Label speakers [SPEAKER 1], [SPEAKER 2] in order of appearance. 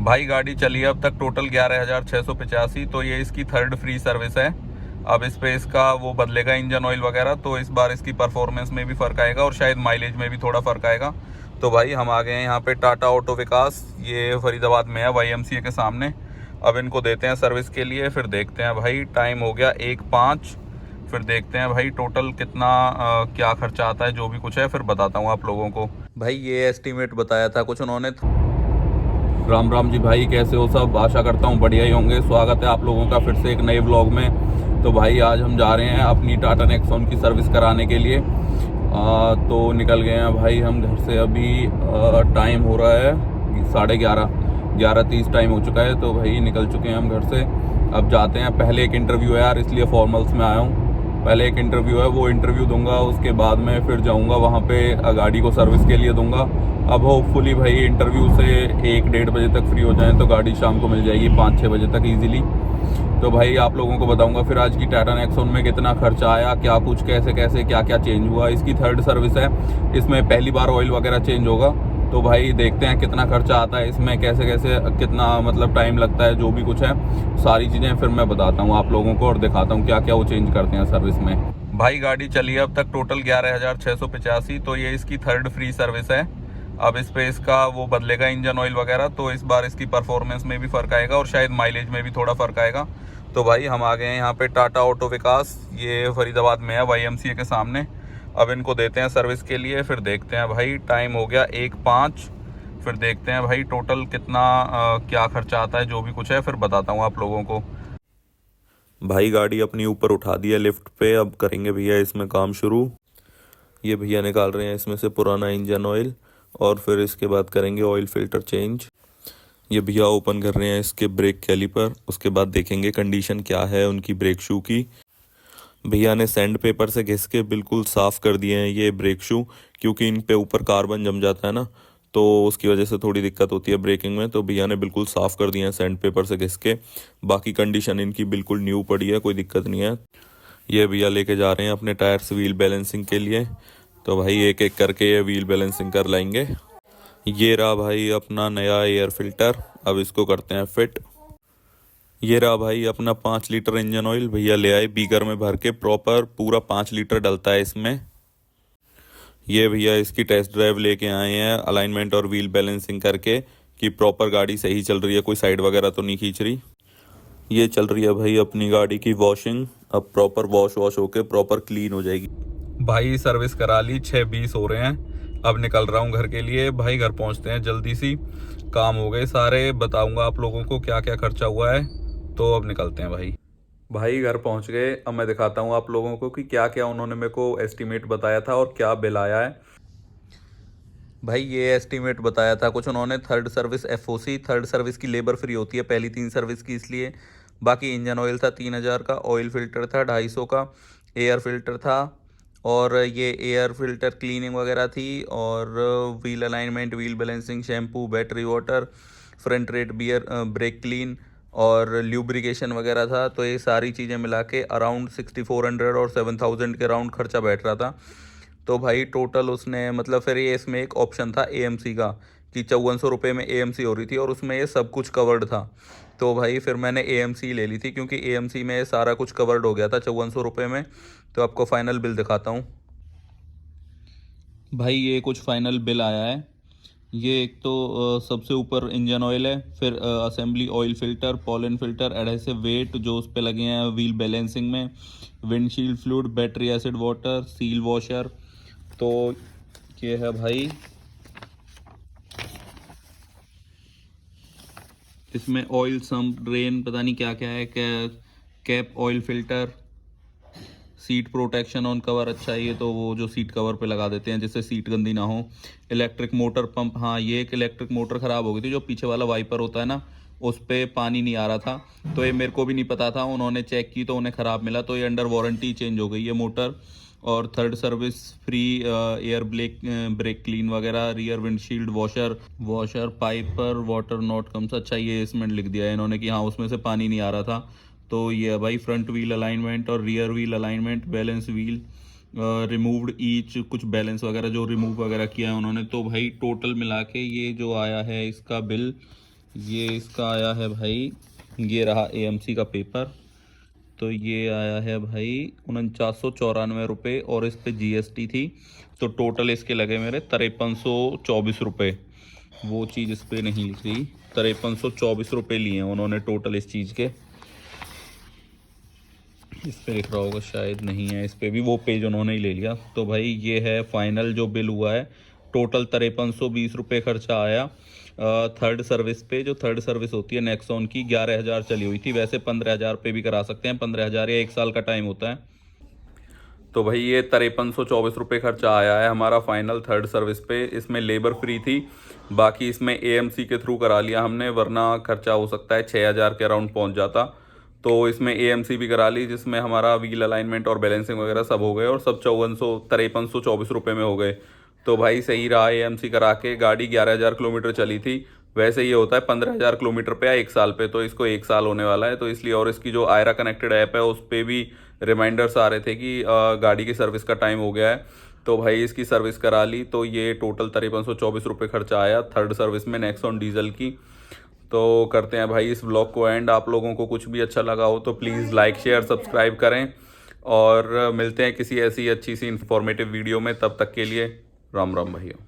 [SPEAKER 1] भाई गाड़ी चली है अब तक टोटल 11,685। तो ये इसकी थर्ड फ्री सर्विस है। अब इस पे इसका वो बदलेगा इंजन ऑयल वगैरह, तो इस बार इसकी परफॉर्मेंस में भी फ़र्क आएगा और शायद माइलेज में भी थोड़ा फ़र्क आएगा। तो भाई हम आ गए हैं यहाँ पे टाटा ऑटो विकास, ये फरीदाबाद में है, YMCA के सामने। अब इनको देते हैं सर्विस के लिए, फिर देखते हैं भाई। टाइम हो गया 1:05। फिर देखते हैं भाई टोटल कितना क्या खर्चा आता है, जो भी कुछ है फिर बताता हूँ आप लोगों को। भाई ये एस्टीमेट बताया था कुछ उन्होंने। राम राम जी भाई, कैसे हो सब? आशा करता हूँ बढ़िया ही होंगे। स्वागत है आप लोगों का फिर से एक नए व्लॉग में। तो भाई आज हम जा रहे हैं अपनी टाटा नेक्सॉन की सर्विस कराने के लिए। तो निकल गए हैं भाई हम घर से। अभी टाइम हो रहा है 11:30, 11:30 टाइम हो चुका है। तो भाई निकल चुके हैं हम घर से। अब जाते हैं। पहले एक इंटरव्यू है यार, इसलिए फॉर्मल्स में आया हूँ। पहले एक इंटरव्यू है, वो इंटरव्यू दूंगा, उसके बाद में फिर जाऊंगा वहाँ पे गाड़ी को सर्विस के लिए दूंगा। अब होपफुली भाई इंटरव्यू से 1-1:30 बजे तक फ्री हो जाएं तो गाड़ी शाम को मिल जाएगी 5-6 बजे तक ईजिली। तो भाई आप लोगों को बताऊंगा फिर आज की टाटा नेक्सॉन में कितना खर्चा आया, क्या कुछ, कैसे कैसे क्या क्या चेंज हुआ। इसकी थर्ड सर्विस है, इसमें पहली बार ऑयल वगैरह चेंज होगा। तो भाई देखते हैं कितना खर्चा आता है इसमें, कैसे कैसे कितना मतलब टाइम लगता है, जो भी कुछ है सारी चीज़ें फिर मैं बताता हूँ आप लोगों को और दिखाता हूँ क्या क्या वो चेंज करते हैं सर्विस में। भाई गाड़ी चली है अब तक टोटल 11,685। तो ये इसकी थर्ड फ्री सर्विस है। अब इस पे इसका वो बदलेगा इंजन ऑयल वगैरह, तो इस बार इसकी परफॉर्मेंस में भी फ़र्क आएगा और शायद माइलेज में भी थोड़ा फ़र्क आएगा। तो भाई हम आ गए हैं यहाँ पे टाटा ऑटो विकास, ये फरीदाबाद में है, YMCA के सामने। अब इनको देते हैं सर्विस के लिए, फिर देखते हैं भाई। टाइम हो गया 1:05। फिर देखते हैं भाई टोटल कितना क्या खर्चा आता है, जो भी कुछ है फिर बताता हूँ आप लोगों को। भाई गाड़ी अपनी ऊपर उठा दी है लिफ्ट पे, अब करेंगे भैया इसमें काम शुरू। ये भैया निकाल रहे हैं इसमें से पुराना इंजन ऑयल और फिर इसके बाद करेंगे ऑयल फिल्टर चेंज। ये भैया ओपन कर रहे हैं इसके ब्रेक कैलिपर, उसके बाद देखेंगे कंडीशन क्या है उनकी ब्रेक शू की। भैया ने सैंड पेपर से घिस के बिल्कुल साफ़ कर दिए हैं ये ब्रेक शू, क्योंकि इन पे ऊपर कार्बन जम जाता है ना, तो उसकी वजह से थोड़ी दिक्कत होती है ब्रेकिंग में। तो भैया ने बिल्कुल साफ़ कर दिए हैं सैंड पेपर से घिस के। बाकी कंडीशन इनकी बिल्कुल न्यू पड़ी है, कोई दिक्कत नहीं है। ये भैया लेके जा रहे हैं अपने टायर्स व्हील बैलेंसिंग के लिए। तो भाई एक एक करके ये व्हील बैलेंसिंग कर लाएंगे। ये रहा भाई अपना नया एयर फिल्टर, अब इसको करते हैं फिट। ये रहा भाई अपना 5 लीटर इंजन ऑयल, भैया ले आए बीकर में भर के, प्रॉपर पूरा 5 लीटर डलता है इसमें। ये भैया इसकी टेस्ट ड्राइव लेके आए हैं अलाइनमेंट और व्हील बैलेंसिंग करके कि प्रॉपर गाड़ी सही चल रही है, कोई साइड वगैरह तो नहीं खींच रही। ये चल रही है भाई अपनी गाड़ी की वॉशिंग, अब प्रॉपर वॉश होके प्रॉपर क्लीन हो जाएगी। भाई सर्विस करा ली, 6:20 हो रहे हैं। अब निकल रहा हूँ घर के लिए। भाई घर पहुँचते हैं जल्दी सी, काम हो गए सारे। बताऊँगा आप लोगों को क्या क्या खर्चा हुआ है। तो अब निकलते हैं भाई। भाई घर पहुँच गए। अब मैं दिखाता हूँ आप लोगों को कि क्या क्या उन्होंने मेरे को एस्टीमेट बताया था और क्या बिल आया है। भाई ये एस्टीमेट बताया था कुछ उन्होंने। Third service FOC, third service की लेबर फ्री होती है, पहली 3 सर्विस की इसलिए। बाकी इंजन ऑयल था 3,000 का, ऑयल फिल्टर था 250 का, एयर फिल्टर था, और ये एयर फिल्टर क्लीनिंग वगैरह थी, और wheel alignment, wheel balancing, shampoo, battery water, front rate rear brake clean और ल्यूब्रिकेशन वगैरह था। तो ये सारी चीज़ें मिला के अराउंड 6,400 और 7,000 के अराउंड खर्चा बैठ रहा था। तो भाई टोटल उसने मतलब, फिर ये इसमें एक ऑप्शन था AMC का कि 5400 रुपये में AMC हो रही थी और उसमें ये सब कुछ कवर्ड था। तो भाई फिर मैंने AMC ले ली थी, क्योंकि AMC में सारा कुछ कवर्ड हो गया था 5400 रुपये में। तो आपको फाइनल बिल दिखाता हूँ। भाई ये कुछ फाइनल बिल आया है। ये एक तो सबसे ऊपर इंजन ऑयल है, फिर assembly oil filter, pollen filter, adhesive weight जो उस पे लगे हैं व्हील बैलेंसिंग में, windshield fluid, battery acid water, seal washer. तो ये है भाई, इसमें ऑयल सम्प, ड्रेन, पता नहीं क्या क्या है, cap, oil filter, seat protection on cover. अच्छा ये तो वो जो सीट कवर पे लगा देते हैं जिससे सीट गंदी ना हो। इलेक्ट्रिक मोटर पंप, हाँ ये एक इलेक्ट्रिक मोटर ख़राब हो गई थी, जो पीछे वाला वाइपर होता है ना, उस पर पानी नहीं आ रहा था। तो ये मेरे को भी नहीं पता था, उन्होंने चेक की तो उन्हें ख़राब मिला, तो ये अंडर वारंटी चेंज हो गई है मोटर। और third service free air brake clean वगैरह, rear windshield washer wiper water not comes. अच्छा ये इसमें लिख दिया है इन्होंने कि हाँ उसमें से पानी नहीं आ रहा था। तो ये है भाई फ्रंट व्हील अलाइनमेंट और rear wheel alignment, balance wheel removed each, कुछ बैलेंस वगैरह जो रिमूव वगैरह किया है उन्होंने। तो भाई टोटल मिला के ये जो आया है इसका बिल ये इसका आया है भाई, ये रहा AMC का पेपर। तो ये आया है भाई 4994 रुपये और इस पे GST थी। तो टोटल इसके लगे मेरे 5324 रुपये। वो चीज़ इस पर नहीं लिख रही। 5324 रुपये लिए हैं उन्होंने टोटल इस चीज़ के। इस पे लिख रहा होगा, शायद नहीं है इस पे भी, वो पेज उन्होंने ही ले लिया। तो भाई ये है फाइनल जो बिल हुआ है। टोटल 5320 रुपये खर्चा आया थर्ड सर्विस पे। जो थर्ड सर्विस होती है नेक्सॉन की, 11,000 चली हुई थी। वैसे 15,000 पे भी करा सकते हैं, 15,000 या 1 साल का टाइम होता है। तो भाई ये 5324 रुपये खर्चा आया है हमारा फाइनल थर्ड सर्विस पे। इसमें लेबर फ्री थी, बाकी इसमें AMC के थ्रू करा लिया हमने, वरना खर्चा हो सकता है 6,000 के अराउंड पहुंच जाता। तो इसमें AMC भी करा ली, जिसमें हमारा व्हील अलाइनमेंट और बैलेंसिंग वगैरह सब हो गए और सब 5324 रुपये में हो गए। तो भाई सही रहा AMC करा के। गाड़ी 11,000 किलोमीटर चली थी। वैसे ये होता है 15,000 किलोमीटर पे या 1 साल पे, तो इसको 1 साल होने वाला है तो इसलिए। और इसकी जो आयरा कनेक्टेड ऐप है उस पर भी रिमाइंडर्स आ रहे थे कि गाड़ी की सर्विस का टाइम हो गया है। तो भाई इसकी सर्विस करा ली। तो ये टोटल 5324 रुपये खर्चा आया थर्ड सर्विस में नेक्सॉन डीजल की। तो करते हैं भाई इस व्लॉग को एंड। आप लोगों को कुछ भी अच्छा लगा हो तो प्लीज़ लाइक शेयर सब्सक्राइब करें, और मिलते हैं किसी ऐसी अच्छी सी इंफॉर्मेटिव वीडियो में। तब तक के लिए राम राम भैया।